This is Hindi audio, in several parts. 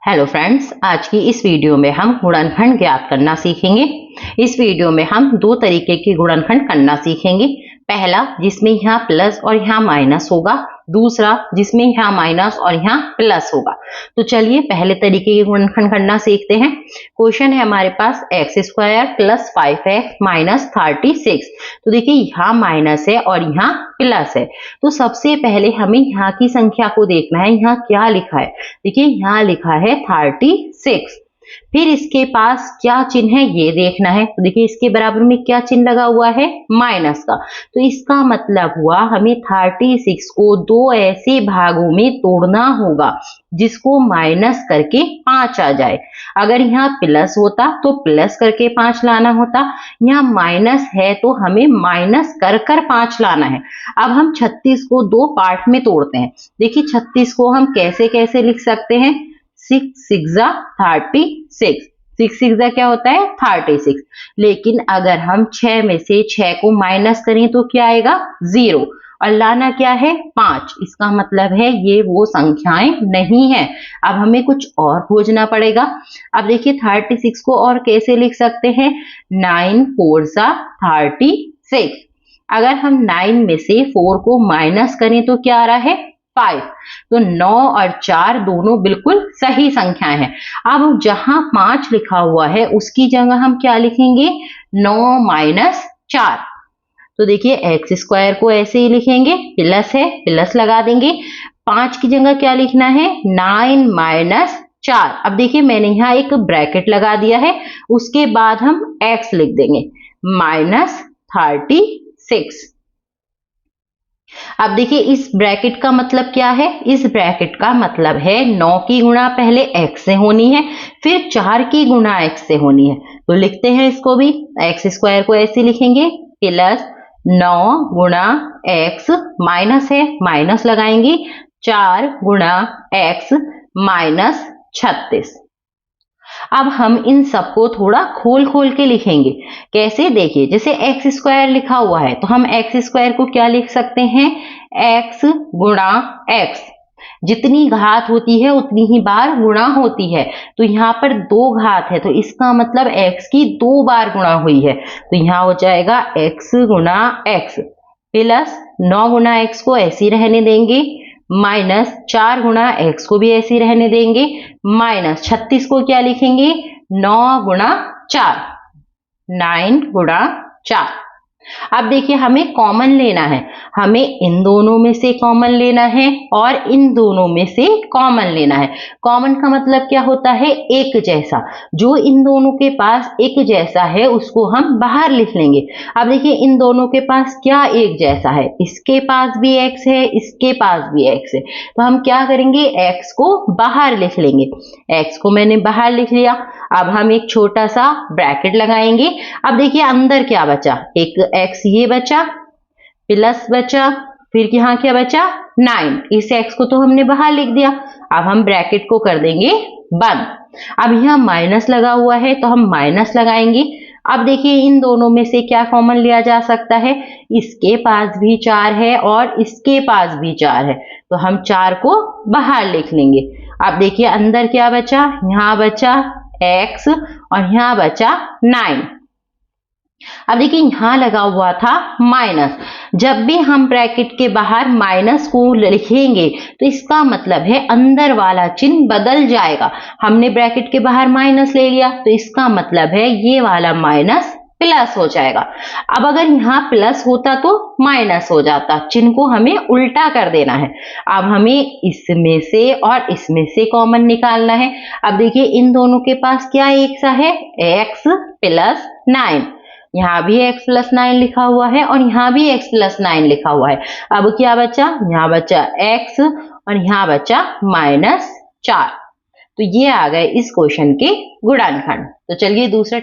हेलो फ्रेंड्स, आज की इस वीडियो में हम गुणनखंड ज्ञात करना सीखेंगे। इस वीडियो में हम दो तरीके के गुणनखंड करना सीखेंगे। पहला जिसमें यहाँ प्लस और यहाँ माइनस होगा, दूसरा जिसमें यहाँ माइनस और यहाँ प्लस होगा। तो चलिए पहले तरीके के गुणनखंड करना सीखते हैं। क्वेश्चन है हमारे पास x square plus 5x minus 36। तो देखिए यहाँ माइनस है और यहाँ प्लस है। तो सबसे पहले हमें यहाँ की संख्या को देखना है, यहाँ क्या लिखा है। देखिए यहाँ लिखा है 36। फिर इसके पास क्या चिन्ह है ये देखना है। तो देखिए इसके बराबर में क्या चिन्ह लगा हुआ है, माइनस का। तो इसका मतलब हुआ हमें 36 को दो ऐसे भागों में तोड़ना होगा जिसको माइनस करके 5 आ जाए। अगर यहाँ प्लस होता तो प्लस करके 5 लाना होता, यहाँ माइनस है तो हमें माइनस कर 5 लाना है। अब हम 36 को दो पार्ट में तोड़ते हैं। देखिए 36 को हम कैसे कैसे लिख सकते हैं। 6 6 36, 6 6 क्या होता है 36। लेकिन अगर हम 6 में से 6 को माइनस करें तो क्या आएगा 0, और लाना क्या है 5। इसका मतलब है ये वो संख्याएं नहीं है। अब हमें कुछ और खोजना पड़ेगा। अब देखिए 36 को और कैसे लिख सकते हैं, 9 4 36। अगर हम 9 में से 4 को माइनस करें तो क्या आ रहा है 5। तो 9 और 4 दोनों बिल्कुल सही संख्याएं हैं। अब जहां 5 लिखा हुआ है उसकी जगह हम क्या लिखेंगे, 9 माइनस 4। तो देखिए एक्स स्क्वायर को ऐसे ही लिखेंगे, प्लस है प्लस लगा देंगे। 5 की जगह क्या लिखना है, 9 माइनस 4। अब देखिए मैंने यहाँ एक ब्रैकेट लगा दिया है, उसके बाद हम एक्स लिख देंगे माइनस 36। अब देखिए इस ब्रैकेट का मतलब क्या है, इस ब्रैकेट का मतलब है 9 की गुणा पहले x से होनी है, फिर 4 की गुणा x से होनी है। तो लिखते हैं इसको भी, एक्स स्क्वायर को ऐसे लिखेंगे प्लस 9 गुणा x माइनस है माइनस लगाएंगे 4 गुणा x माइनस 36। अब हम इन सबको थोड़ा खोल खोल के लिखेंगे। कैसे, देखिए जैसे एक्स स्क्वायर लिखा हुआ है तो हम एक्स स्क्वायर को क्या लिख सकते हैं, x गुणा x। जितनी घात होती है उतनी ही बार गुणा होती है। तो यहाँ पर 2 घात है तो इसका मतलब x की 2 बार गुणा हुई है। तो यहाँ हो जाएगा x गुणा x प्लस 9 गुणा x को ऐसे रहने देंगे, माइनस 4 गुणा x को भी ऐसे रहने देंगे, माइनस 36 को क्या लिखेंगे 9 गुणा 4, 9 गुणा 4। अब देखिए हमें कॉमन लेना है, हमें इन दोनों में से कॉमन लेना है और इन दोनों में से कॉमन लेना है। कॉमन का मतलब क्या होता है, एक जैसा। जो इन दोनों के पास एक जैसा है उसको हम बाहर लिख लेंगे। अब देखिए इन दोनों के पास क्या एक जैसा है, इसके पास भी x है इसके पास भी x है। तो हम क्या करेंगे, x को बाहर लिख लेंगे। x को मैंने बाहर लिख लिया। अब हम एक छोटा सा ब्रैकेट लगाएंगे। अब देखिए अंदर क्या बचा, एक x ये बचा, प्लस बचा, फिर यहाँ क्या बचा 9। इस x को तो हमने बाहर लिख दिया। अब हम ब्रैकेट को कर देंगे बंद। अब यहाँ माइनस लगा हुआ है तो हम माइनस लगाएंगे। अब देखिए इन दोनों में से क्या कॉमन लिया जा सकता है, इसके पास भी 4 है और इसके पास भी 4 है। तो हम 4 को बाहर लिख लेंगे। अब देखिए अंदर क्या बचा, यहाँ बचा x और यहाँ बचा 9। अब देखिए यहाँ लगा हुआ था माइनस। जब भी हम ब्रैकेट के बाहर माइनस को लिखेंगे तो इसका मतलब है अंदर वाला चिन्ह बदल जाएगा। हमने ब्रैकेट के बाहर माइनस ले लिया तो इसका मतलब है ये वाला माइनस प्लस हो जाएगा। अब अगर यहाँ प्लस होता तो माइनस हो जाता, चिन्ह को हमें उल्टा कर देना है। अब हमें इसमें से और इसमें से कॉमन निकालना है। अब देखिए इन दोनों के पास क्या एक सा है, x प्लस 9। यहाँ भी x प्लस 9 लिखा हुआ है और यहाँ भी x प्लस 9 लिखा हुआ है। अब क्या बचा, यहाँ बचा x और यहाँ बचा माइनस 4। तो ये आ गए इस क्वेश्चन के गुणनखंड। तो चलिए दूसरे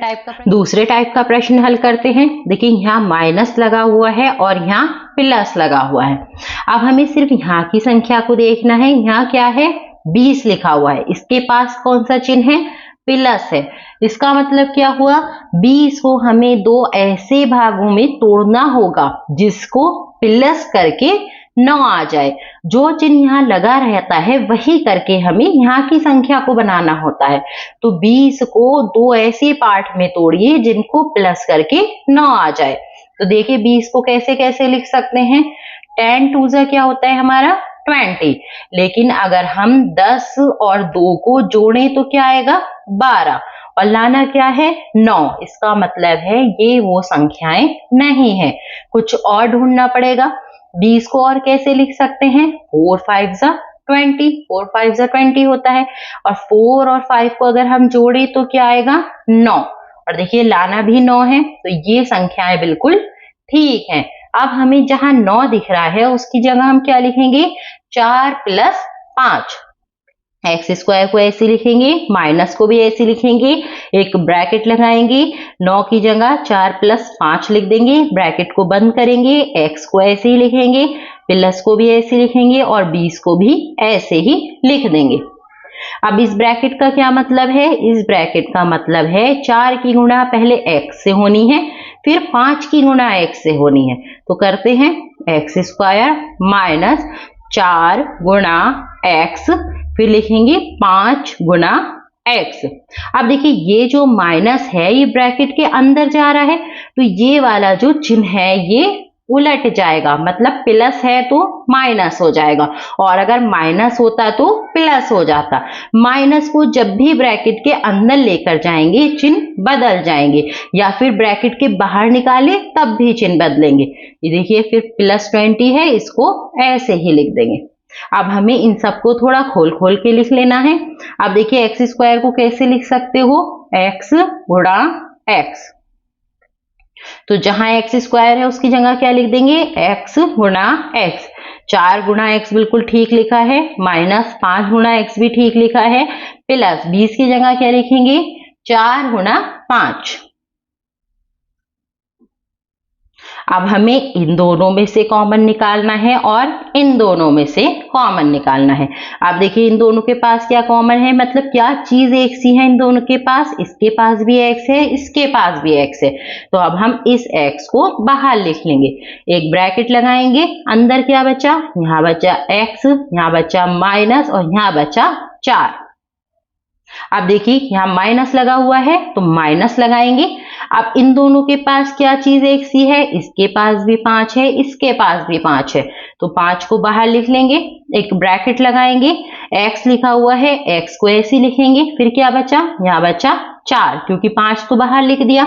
टाइप का प्रश्न हल करते हैं। देखिए यहाँ माइनस लगा हुआ है और यहाँ प्लस लगा हुआ है। अब हमें सिर्फ यहाँ की संख्या को देखना है। यहाँ क्या है 20 लिखा हुआ है, इसके पास कौन सा चिन्ह है, प्लस है। इसका मतलब क्या हुआ, 20 को हमें दो ऐसे भागों में तोड़ना होगा जिसको प्लस करके 9 आ जाए। जो चिन्ह यहाँ लगा रहता है वही करके हमें यहाँ की संख्या को बनाना होता है। तो 20 को 2 ऐसे पार्ट में तोड़िए जिनको प्लस करके 9 आ जाए। तो देखिए 20 को कैसे कैसे लिख सकते हैं। 10 2 जा क्या होता है हमारा 20, लेकिन अगर हम 10 और 2 को जोड़ें तो क्या आएगा 12, और लाना क्या है 9। इसका मतलब है ये वो संख्याएं नहीं है, कुछ और ढूंढना पड़ेगा। 20 को और कैसे लिख सकते हैं, 4 5 जा 20, 4 5 जा 20 होता है, और 4 और 5 को अगर हम जोड़े तो क्या आएगा 9, और देखिए लाना भी 9 है, तो ये संख्याएं बिल्कुल ठीक है। अब हमें जहां 9 दिख रहा है उसकी जगह हम क्या लिखेंगे 4 + 5। एक्स स्क्वायर को ऐसे लिखेंगे, माइनस को भी ऐसे लिखेंगे, एक ब्रैकेट लगाएंगे, 9 की जगह 4 + 5 लिख देंगे, ब्रैकेट को बंद करेंगे, एक्स को ऐसे ही लिखेंगे, प्लस को भी ऐसे लिखेंगे और 20 को भी ऐसे ही लिख देंगे। अब इस ब्रैकेट का क्या मतलब है, इस ब्रैकेट का मतलब है 4 की गुणा पहले x से होनी है, फिर 5 की गुणा x से होनी है। तो करते हैं एक्स स्क्वायर माइनस 4 गुणा x, फिर लिखेंगे 5 गुणा x। अब देखिए ये जो माइनस है ये ब्रैकेट के अंदर जा रहा है, तो ये वाला जो चिन्ह है ये उलट जाएगा, मतलब प्लस है तो माइनस हो जाएगा, और अगर माइनस होता तो प्लस हो जाता। माइनस को जब भी ब्रैकेट के अंदर लेकर जाएंगे चिन्ह बदल जाएंगे, या फिर ब्रैकेट के बाहर निकाले तब भी चिन्ह बदलेंगे। ये देखिए फिर +20 है, इसको ऐसे ही लिख देंगे। अब हमें इन सबको थोड़ा खोल खोल के लिख लेना है। अब देखिए एक्स स्क्वायर को कैसे लिख सकते हो, x गुणा x। तो जहां एक्स स्क्वायर है उसकी जगह क्या लिख देंगे x गुणा x। 4 गुणा x बिल्कुल ठीक लिखा है, माइनस 5 गुणा x भी ठीक लिखा है, प्लस 20 की जगह क्या लिखेंगे 4 गुणा 5। अब हमें इन दोनों में से कॉमन निकालना है और इन दोनों में से कॉमन निकालना है। अब देखिए इन दोनों के पास क्या कॉमन है, मतलब क्या चीज एक सी है इन दोनों के पास, इसके पास भी x है, इसके पास भी x है। तो अब हम इस x को बाहर लिख लेंगे, एक ब्रैकेट लगाएंगे, अंदर क्या बचा, यहाँ बचा x, यहाँ बचा माइनस और यहाँ बचा 4। अब देखिए यहाँ माइनस लगा हुआ है तो माइनस लगाएंगे। अब इन दोनों के पास क्या चीज एक सी है, इसके पास भी 5 है, इसके पास भी 5 है, तो 5 को बाहर लिख लेंगे, एक ब्रैकेट लगाएंगे, x लिखा हुआ है, x को ऐसे लिखेंगे, फिर क्या बचा, यहाँ बचा 4, क्योंकि 5 तो बाहर लिख दिया।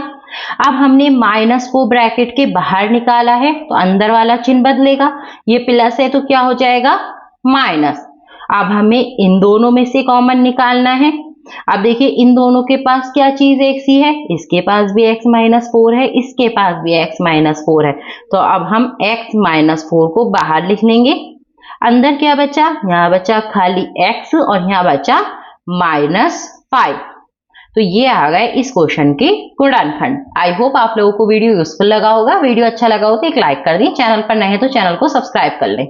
अब हमने माइनस को ब्रैकेट के बाहर निकाला है तो अंदर वाला चिन्ह बदलेगा, ये प्लस है तो क्या हो जाएगा माइनस। अब हमें इन दोनों में से कॉमन निकालना है। अब देखिए इन दोनों के पास क्या चीज एक सी है, इसके पास भी x - 4 है, इसके पास भी x - 4 है, तो अब हम x - 4 को बाहर लिख लेंगे। अंदर क्या बचा, यहाँ बचा खाली x और यहाँ बचा -5। तो ये आ गए इस क्वेश्चन के गुणनखंड। आई होप आप लोगों को वीडियो यूजफुल लगा होगा। वीडियो अच्छा लगा हो तो एक लाइक कर दें, चैनल पर नए हैं तो चैनल को सब्सक्राइब कर लें।